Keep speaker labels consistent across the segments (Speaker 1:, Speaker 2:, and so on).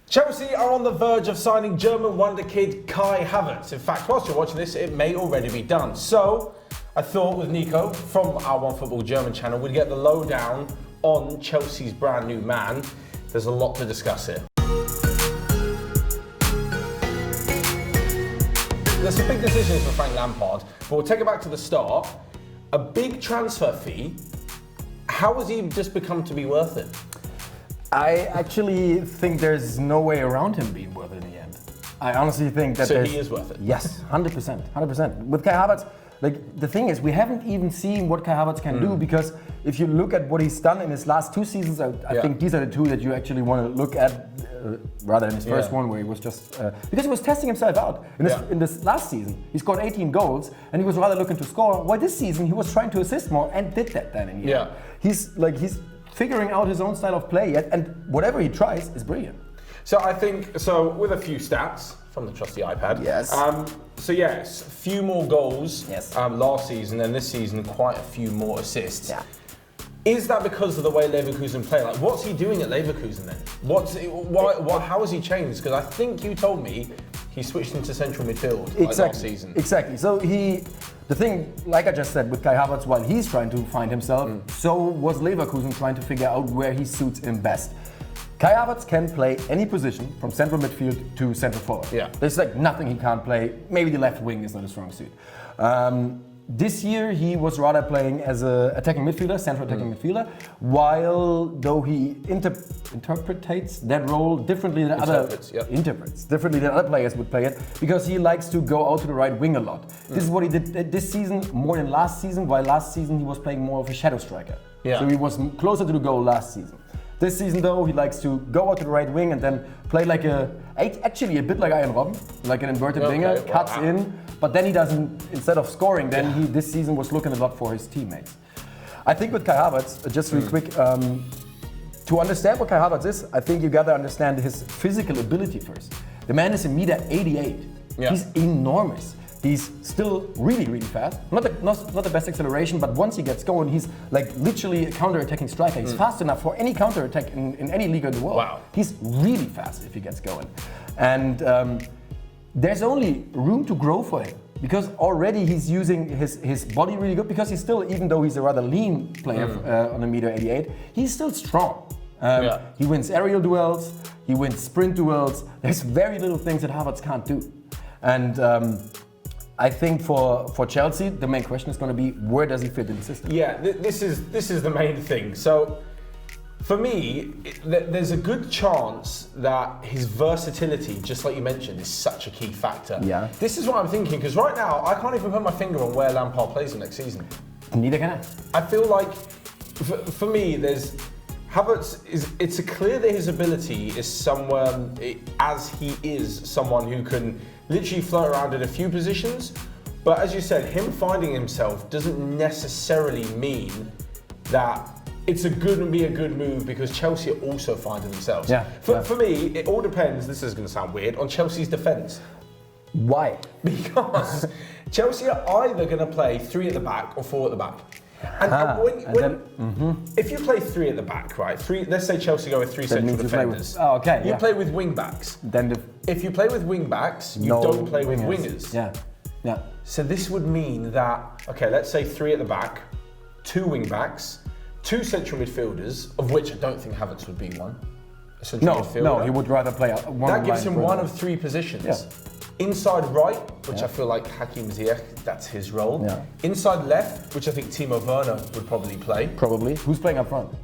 Speaker 1: Chelsea are on the verge of signing German wonder kid Kai Havertz. In fact, whilst you're watching this, it may already be done. So, I thought with Nico from our Onefootball German channel, we'd get the lowdown on Chelsea's brand new man. There's a lot to discuss here. There's some big decisions for Frank Lampard, but we'll take it back to the start. A big transfer fee. How has he just become to be worth it?
Speaker 2: I actually think there's no way around him being worth it in the end. I honestly think that
Speaker 1: So he is worth it?
Speaker 2: Yes, 100%. With Kai Havertz, like the thing is, we haven't even seen what Kai Havertz can do, because if you look at what he's done in his last 2 seasons, I think these are the 2 that you actually want to look at, rather than his first one where he was just, because he was testing himself out. In this last season, he scored 18 goals and he was rather looking to score. While this season, he was trying to assist more and did that then in the end. He's figuring out his own style of play, and whatever he tries is brilliant.
Speaker 1: So I think, with a few stats from the trusty iPad.
Speaker 2: Yes.
Speaker 1: A few more goals last season, and this season quite a few more assists.
Speaker 2: Yeah.
Speaker 1: Is that because of the way Leverkusen play? Like, what's he doing at Leverkusen then? How has he changed? Because I think you told me he switched into central midfield last season.
Speaker 2: Exactly. So the thing, like I just said, with Kai Havertz, while he's trying to find himself, so was Leverkusen trying to figure out where he suits him best. Kai Havertz can play any position from central midfield to central forward.
Speaker 1: Yeah.
Speaker 2: There's like nothing he can't play. Maybe the left wing is not a strong suit. This year he was rather playing as an attacking midfielder, central attacking midfielder, while though he interprets that role differently than differently than other players would play it, because he likes to go out to the right wing a lot. This is what he did this season more than last season, while last season he was playing more of a shadow striker. So he was closer to the goal last season. This season though, he likes to go out to the right wing and then play like actually a bit like Ian Robben, like an inverted winger, cuts in, but then he doesn't, instead of scoring, then he this season was looking a lot for his teammates. I think with Kai Havertz, just really quick, to understand what Kai Havertz is, I think you gotta understand his physical ability first. The man is 1.88 m. He's enormous. He's still really, really fast. Not the best acceleration, but once he gets going, he's like literally a counter-attacking striker. He's fast enough for any counter-attack in any league in the world.
Speaker 1: Wow.
Speaker 2: He's really fast if he gets going. And there's only room to grow for him, because already he's using his body really good, because he's still, even though he's a rather lean player on 1.88 m, he's still strong. He wins aerial duels, he wins sprint duels. There's very little things that Havertz can't do. And I think for Chelsea, the main question is going to be, where does he fit in the system?
Speaker 1: Yeah, this is the main thing. So, for me, there's a good chance that his versatility, just like you mentioned, is such a key factor.
Speaker 2: Yeah.
Speaker 1: This is what I'm thinking, because right now, I can't even put my finger on where Lampard plays the next season.
Speaker 2: Neither can I.
Speaker 1: I feel like, for me, Havertz it's clear that his ability is someone, as he is someone who can literally float around in a few positions, but as you said, him finding himself doesn't necessarily mean that it's a good move, because Chelsea are also finding themselves. For me, it all depends, this is going to sound weird, on Chelsea's defence.
Speaker 2: Why?
Speaker 1: Because Chelsea are either going to play 3 at the back or 4 at the back. If you play 3 at the back, right? Let's say Chelsea go with 3 central defenders. You play with wing backs. If you play with wing backs, you don't play with wingers.
Speaker 2: Yeah.
Speaker 1: So this would mean that, okay, let's say 3 at the back, 2 wing backs, 2 central midfielders, of which I don't think Havertz would be one.
Speaker 2: No, he would rather play one.
Speaker 1: That gives him one of 3 positions. Inside right, which I feel like Hakim Ziyech, that's his role. Inside left, which I think Timo Werner would probably play.
Speaker 2: Probably. Who's playing up front?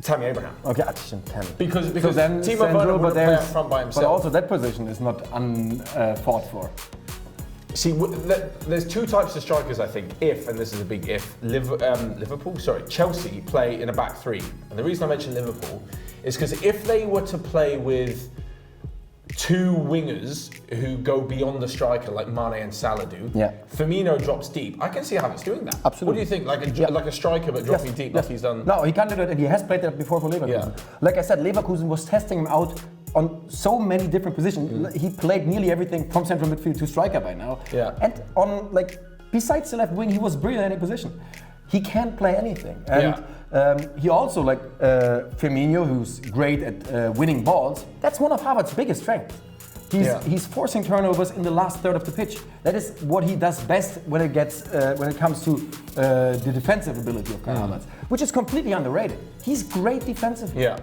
Speaker 1: Tammy Abraham.
Speaker 2: Okay, Tammy.
Speaker 1: Because then Timo Werner would play up front by himself.
Speaker 2: But also that position is not fought for.
Speaker 1: See, there's 2 types of strikers, I think, and this is a big if, Chelsea play in a back 3. And the reason I mention Liverpool is because if they were to play with 2 wingers who go beyond the striker, like Mane and Salah do, Firmino drops deep. I can see Havertz doing that.
Speaker 2: Absolutely.
Speaker 1: What do you think? Like a striker but dropping deep, like he's done?
Speaker 2: No, he can't do that, and he has played that before for Leverkusen. Like I said, Leverkusen was testing him out on so many different positions. He played nearly everything from central midfield to striker by now. And on besides the left wing, he was brilliant in any position. He can't play anything. And He also, like Firmino, who's great at winning balls, that's one of Harvards' biggest strengths. He's forcing turnovers in the last third of the pitch. That is what he does best when it comes to the defensive ability of Kai Havertz, which is completely underrated. He's great defensively.
Speaker 1: Yeah.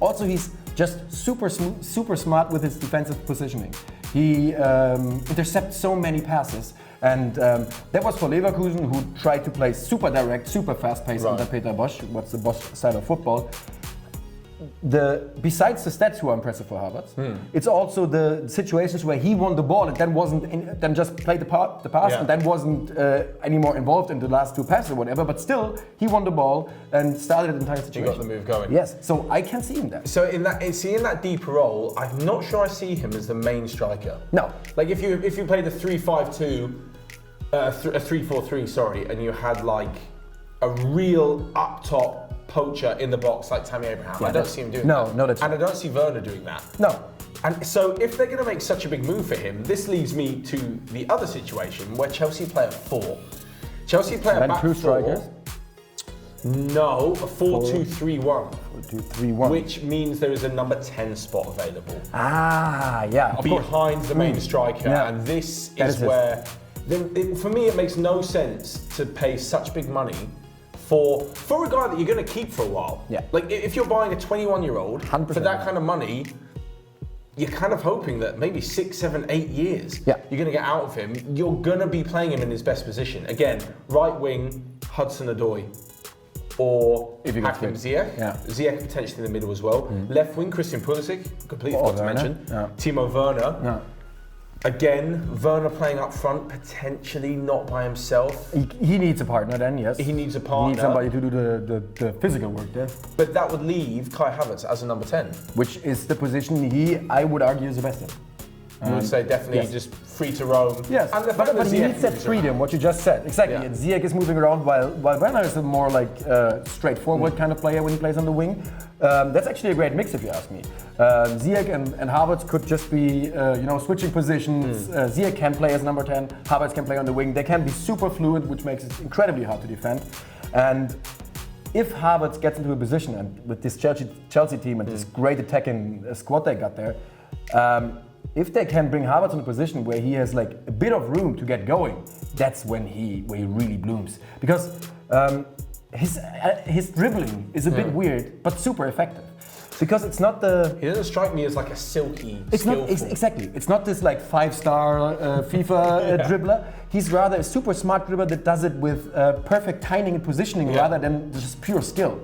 Speaker 2: Also, he's just super smart with his defensive positioning. He intercepts so many passes, and that was for Leverkusen, who tried to play super direct, super fast-paced under Peter Bosz. What's the Bosz style of football? Besides the stats who are impressive for Harvards, it's also the situations where he won the ball and then just played the pass and then wasn't anymore involved in the last two passes or whatever. But still, he won the ball and started the entire situation.
Speaker 1: He got the move going.
Speaker 2: Yes, so I can see him there.
Speaker 1: So in that deeper role, I'm not sure I see him as the main striker.
Speaker 2: No,
Speaker 1: like if you played a 3-5-2, a 3-4-3, sorry, and you had like a real up top poacher in the box like Tammy Abraham. I don't see him doing that.
Speaker 2: No, that's
Speaker 1: and I don't see Werner doing that.
Speaker 2: No.
Speaker 1: And so if they're going to make such a big move for him, this leads me to the other situation where Chelsea play a 4. Chelsea play a back 4.
Speaker 2: Strikers?
Speaker 1: No, a 4-2-3-1.
Speaker 2: 4-2-3-1.
Speaker 1: Which means there is a number 10 spot available.
Speaker 2: Ah, yeah.
Speaker 1: Behind the main striker. Yeah. And this is where, for me, it makes no sense to pay such big money for a guy that you're going to keep for a while.
Speaker 2: Yeah.
Speaker 1: Like if you're buying a 21-year-old for that kind of money, you're kind of hoping that maybe 6, 7, 8 years you're going to get out of him. You're going to be playing him in his best position. Again, right wing, Hudson-Odoi. Or Hakim Ziyech. Yeah. Ziyech potentially in the middle as well. Left wing, Christian Pulisic, completely forgot to mention. Yeah. Timo Werner. Yeah. Again, Werner playing up front, potentially not by himself.
Speaker 2: He needs a partner then, yes.
Speaker 1: He needs a partner.
Speaker 2: He needs somebody to do the physical work there.
Speaker 1: But that would leave Kai Havertz as a number 10.
Speaker 2: Which is the position I would argue, is the best in.
Speaker 1: You would say definitely just free to roam.
Speaker 2: Yes,
Speaker 1: and
Speaker 2: but he needs that freedom, what you just said. Exactly, and Ziyech is moving around while Werner is a more like straightforward kind of player when he plays on the wing. That's actually a great mix if you ask me. Ziyech and Harvertz could just be switching positions. Ziyech can play as number 10, Harvertz can play on the wing. They can be super fluid, which makes it incredibly hard to defend. And if Harvertz gets into a position, and with this Chelsea team and this great attacking squad they got there, if they can bring Harvertz in a position where he has like a bit of room to get going, that's when he really blooms. Because his dribbling is a bit weird, but super effective. Because it's not
Speaker 1: He doesn't strike me as like a silky,
Speaker 2: Exactly. It's not this like 5-star FIFA dribbler. He's rather a super smart dribbler that does it with perfect timing and positioning rather than just pure skill.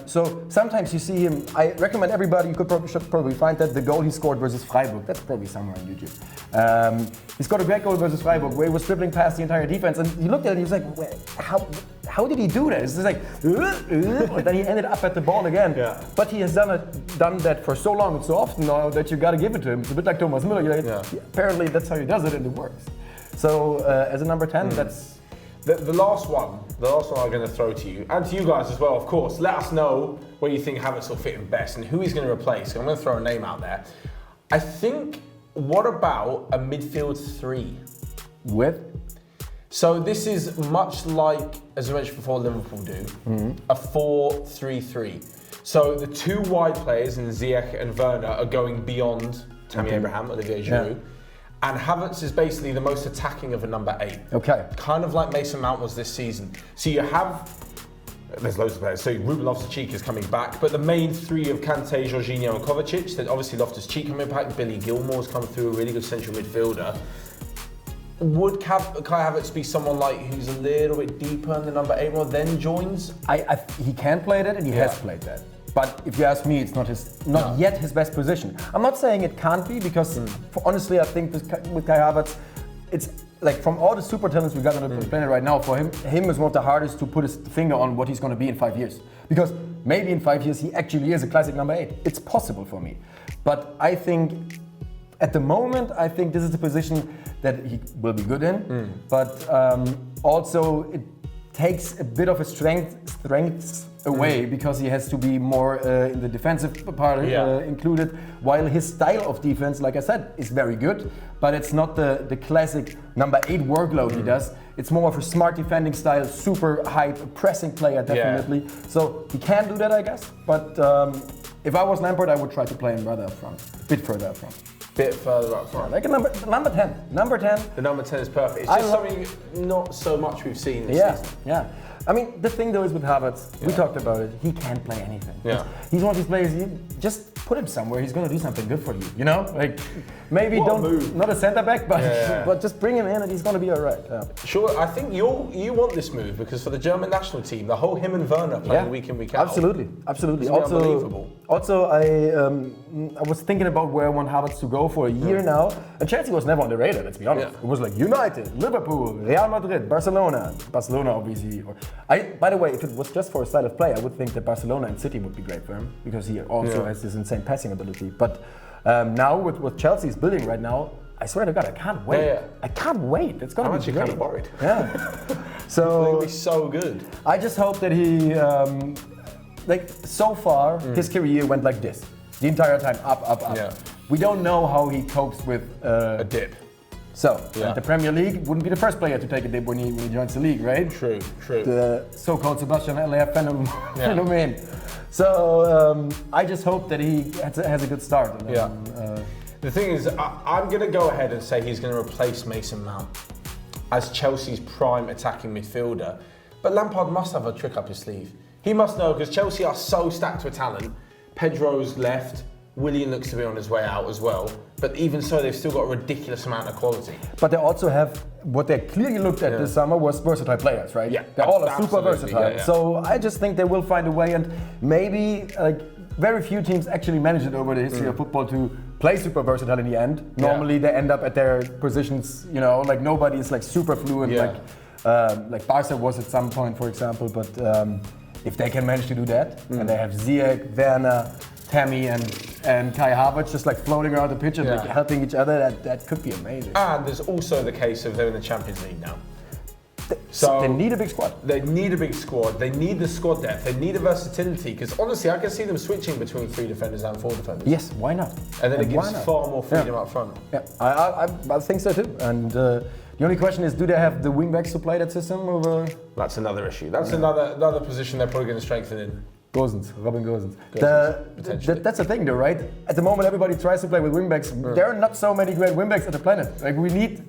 Speaker 2: So sometimes you see him. I recommend everybody. You should probably find that the goal he scored versus Freiburg. That's probably somewhere on YouTube. He scored a great goal versus Freiburg where he was dribbling past the entire defense, and you looked at it and he was like, how did he do that? It's just like, and then he ended up at the ball again. Yeah. But he has done that for so long and so often now that you got to give it to him. It's a bit like Thomas Müller. Apparently that's how he does it, and it works. So as a number 10, that's.
Speaker 1: The last one I'm going to throw to you, and to you guys as well, of course. Let us know where you think Havertz will fit in best and who he's going to replace. I'm going to throw a name out there. I think, what about a midfield 3?
Speaker 2: With?
Speaker 1: So this is much like, as I mentioned before, Liverpool do, a 4-3-3. So the two wide players in Ziyech and Werner are going beyond Tammy Abraham, Olivier Giroud. Yeah. And Havertz is basically the most attacking of a number 8. Okay. Kind of like Mason Mount was this season. So you have, there's loads of players. So Ruben Loftus-Cheek is coming back, but the main 3 of Kante, Jorginho and Kovacic, then obviously Loftus-Cheek coming back, Billy Gilmore's come through, a really good central midfielder. Would Kai Havertz be someone like who's a little bit deeper in the number 8 role, then joins?
Speaker 2: He can play that and he has played that. But if you ask me, it's not yet his best position. I'm not saying it can't be because honestly, I think with Kai Havertz, it's like from all the super talents we got on the planet right now, for him is one of the hardest to put his finger on what he's going to be in 5 years. Because maybe in 5 years he actually is a classic number 8. It's possible for me. But I think at the moment, I think this is the position that he will be good in. But also it takes a bit of a strength away because he has to be more in the defensive part included, while his style of defense, like I said, is very good, but it's not the classic number 8 workload he does. It's more of a smart defending style, super hype, pressing player, definitely. Yeah. So he can do that, I guess. But if I was Lampard, I would try to play him rather up front, a bit further up front.
Speaker 1: Bit further up front.
Speaker 2: Yeah, like a number 10. Number 10.
Speaker 1: The number 10 is perfect. It's just something not so much we've seen this season.
Speaker 2: Yeah. I mean, the thing though is with Harvertz, we talked about it, he can't play anything.
Speaker 1: Yeah.
Speaker 2: He's one of these players, you just put him somewhere, he's going to do something good for you, you know? Like, maybe not a centre back, but just bring him in and he's going to be all right. Yeah.
Speaker 1: Sure, I think you want this move because for the German national team, the whole him and Werner playing week in, week out.
Speaker 2: Absolutely.
Speaker 1: Unbelievable.
Speaker 2: Also, I was thinking about where I want Harvertz to go for a year now, and Chelsea was never on the radar, let's be honest. Yeah. It was like United, Liverpool, Real Madrid, Barcelona obviously. By the way, if it was just for a style of play, I would think that Barcelona and City would be great for him because he also has this insane passing ability. But now with what Chelsea is building right now, I swear to God, I can't wait.
Speaker 1: Yeah.
Speaker 2: I can't wait. It's going to be great.
Speaker 1: I'm actually kind of worried.
Speaker 2: Yeah. So
Speaker 1: it'll be so good.
Speaker 2: I just hope that he, so far, his career went like this. The entire time, up.
Speaker 1: Yeah.
Speaker 2: We don't know how he copes with
Speaker 1: a dip.
Speaker 2: So, the Premier League wouldn't be the first player to take a dip when he joins the league, right?
Speaker 1: True.
Speaker 2: The so-called Sebastian Haller phenomenon. So, I just hope that he has a good start.
Speaker 1: The thing is, I'm going to go ahead and say he's going to replace Mason Mount as Chelsea's prime attacking midfielder. But Lampard must have a trick up his sleeve. He must know, because Chelsea are so stacked with talent. Pedro's left. Willian looks to be on his way out as well. But even so, they've still got a ridiculous amount of quality.
Speaker 2: But they also have, what they clearly looked at this summer was versatile players, right?
Speaker 1: Yeah,
Speaker 2: they're all super versatile.
Speaker 1: Yeah.
Speaker 2: So I just think they will find a way, and maybe very few teams actually manage it over the history of football to play super versatile in the end. Normally they end up at their positions, like nobody is like super fluent, like Barca was at some point, for example. But if they can manage to do that, and they have Ziyech, Werner, Tammy and Kai Havertz just like floating around the pitch and like helping each other, that could be amazing.
Speaker 1: And there's also the case of they're in the Champions League now.
Speaker 2: So they need a big squad.
Speaker 1: They need a big squad. They need the squad depth. They need a versatility. Because honestly, I can see them switching between 3 defenders and 4 defenders.
Speaker 2: Yes, why not?
Speaker 1: And then it gives far more freedom up front.
Speaker 2: Yeah, I think so too. And the only question is, do they have the wingbacks to play that system over?
Speaker 1: That's another issue. That's another position they're probably going to strengthen in.
Speaker 2: Robin Gosens. That's the thing though, right? At the moment everybody tries to play with wingbacks. There are not so many great wingbacks at the planet. Like we need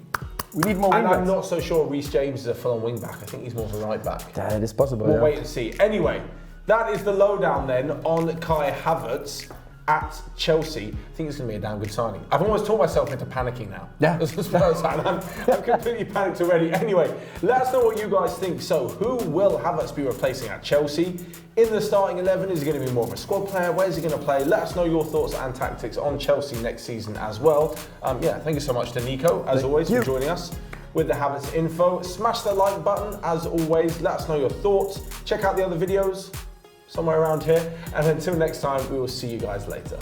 Speaker 2: more wingbacks.
Speaker 1: And I'm not so sure Reece James is a full-on wingback. I think he's more of a right back.
Speaker 2: Yeah, it is possible.
Speaker 1: We'll wait and see. Anyway, that is the lowdown then on Kai Havertz at Chelsea. I think it's going to be a damn good signing. I've almost taught myself into panicking now.
Speaker 2: Yeah.
Speaker 1: I'm completely panicked already. Anyway, let us know what you guys think. So, who will Havertz be replacing at Chelsea? In the starting 11, is he going to be more of a squad player? Where is he going to play? Let us know your thoughts and tactics on Chelsea next season as well. Thank you so much to Nico, as always, for joining us with the Havertz info. Smash the like button, as always. Let us know your thoughts. Check out the other videos somewhere around here. And until next time, we will see you guys later.